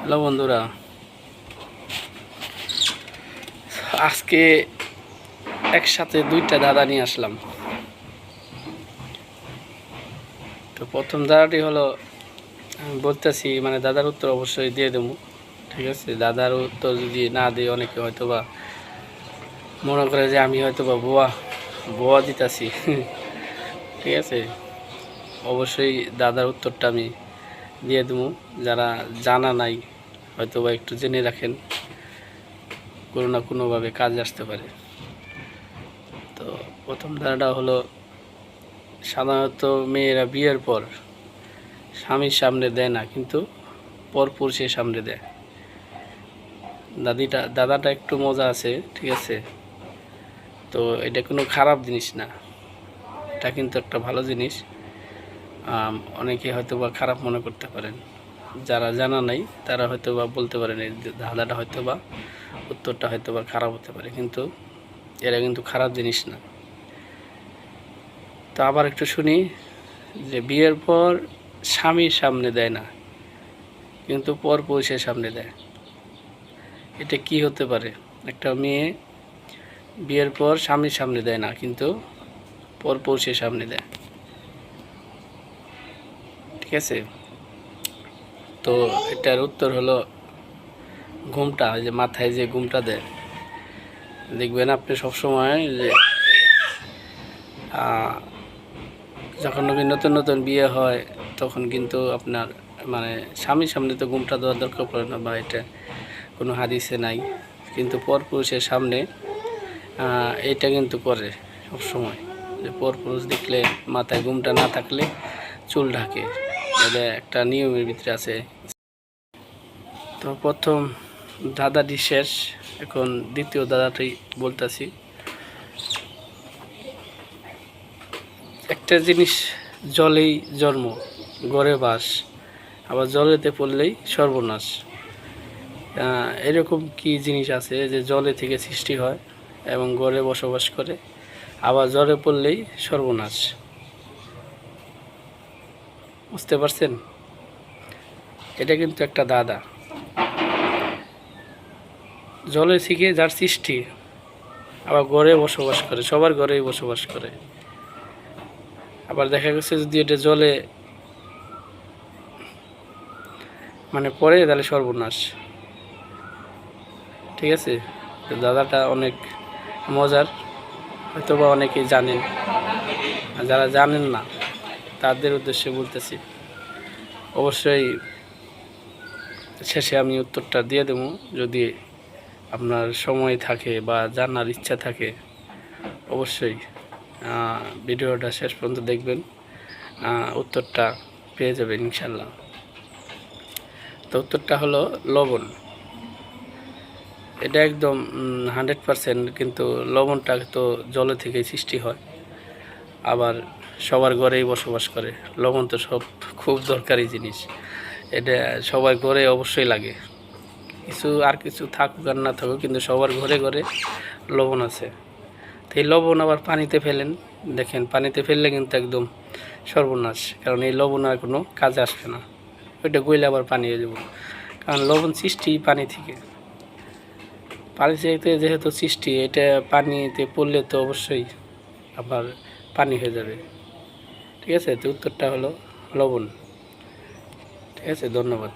Hello বন্ধুরা, আজকে একসাথে দুইটা দাদা নিয়ে আসলাম। তো প্রথম দাদাটি হলো, আমি বলতেছি মানে দাদার উত্তর অবশ্যই দিয়ে দেবো, ঠিক আছে। দাদার উত্তর যদি না দিই অনেকে হয়তো বা মনে করে যে আমি হয়তো বা বোয়া দিতেছি ঠিক আছে। অবশ্যই দাদার উত্তরটা আমি দিয়ে দেবো। যারা জানা নাই হয়তো বা একটু জেনে রাখেন, কোনো না কোনোভাবে কাজে আসতে পারে। তো প্রথম ধারাটা হলো, সাধারণত মেয়েরা বিয়ের পর স্বামীর সামনে দেয় না, কিন্তু পরপুরুষের সামনে দেয়। দাদাটা একটু মজা আছে, ঠিক আছে। তো এটা কোনো খারাপ জিনিস না, এটা কিন্তু একটা ভালো জিনিস। অনেকে হয়তো বা খারাপ মনে করতে পারেন, যারা জানা নাই তারা হয়তো বা বলতে পারেন এই দাদাটা হয়তো বা উত্তরটা হয়তো বা খারাপ হতে পারে, কিন্তু এরা কিন্তু খারাপ জিনিস না। তো আবার একটু শুনি যে বিয়ের পর স্বামীর সামনে দেয় না, কিন্তু পরপুরুষের সামনে দেয়। এটা কি হতে পারে? একটা মেয়ে বিয়ের পর স্বামীর সামনে দেয় না, কিন্তু পরপুরুষের সামনে দেয়, ঠিক আছে। তো এটার উত্তর হলো ঘুমটা, যে মাথায় যে ঘুমটা দেয়। দেখবেন আপনি সবসময় যে যখন নতুন নতুন বিয়ে হয় তখন কিন্তু আপনার মানে স্বামীর সামনে তো ঘুমটা দেওয়ার দরকার পড়ে না, বা এটা কোনো হাদিসে নাই, কিন্তু পরপুরুষের সামনে এটা কিন্তু করে সবসময়। যে পরপুরুষ দেখলে মাথায় ঘুমটা না থাকলে চুল ঢাকে, এটা একটা নিয়মের ভিতরে আছে। তো প্রথম দাদাটি শেষ, এখন দ্বিতীয় দাদাটি বলতেছি। একটা জিনিস, জলেই জন্ম গড়ে বাস, আবার জলেতে পড়লেই সর্বনাশ। এরকম কি জিনিস আছে যে জলে থেকে সৃষ্টি হয় এবং গড়ে বসবাস করে, আবার জলে পড়লেই সর্বনাশ? বুঝতে পারছেন? এটা কিন্তু একটা দাদা। জলে থেকে যার সৃষ্টি, আবার গড়ে বসবাস করে, সবার ঘরেই বসবাস করে। আবার দেখা গেছে যদি এটা জলে মানে পড়ে তাহলে সর্বনাশ, ঠিক আছে। তো দাদাটা অনেক মজার, হয়তো বা অনেকেই জানেন, আর যারা জানেন না তাদের উদ্দেশ্যে বলতেছি। অবশ্যই শেষে আমি উত্তরটা দিয়ে দেবো, যদি আপনার সময় থাকে বা জানার ইচ্ছা থাকে। অবশ্যই ভিডিওটা শেষ পর্যন্ত দেখবেন, উত্তরটা পেয়ে যাবেন ইনশাল্লাহ। তো উত্তরটা হলো লবণ। এটা একদম 100%, কিন্তু লবণটা তো জলে থেকেই সৃষ্টি হয়, আবার সবার ঘরেই বসবাস করে। লবণ তো খুব দরকারি জিনিস, এটা সবার ঘরে অবশ্যই লাগে। কিছু থাকুক আর না থাকুক, কিন্তু সবার ঘরে ঘরে লবণ আছে। তো এই লবণ আবার পানিতে ফেলেন, দেখেন পানিতে ফেললে কিন্তু একদম সর্বনাশ, কারণ এই লবণ আর কোনো কাজে আসবে না, ওইটা গইলে আবার পানি হয়ে যাব। কারণ লবণ সৃষ্টি পানি থেকে, পানি থেকে যেহেতু সৃষ্টি, এটা পানিতে পড়লে তো অবশ্যই আবার পানি হয়ে যাবে, ঠিক আছে। তো উত্তরটা হলো লবণ, ঠিক আছে। ধন্যবাদ।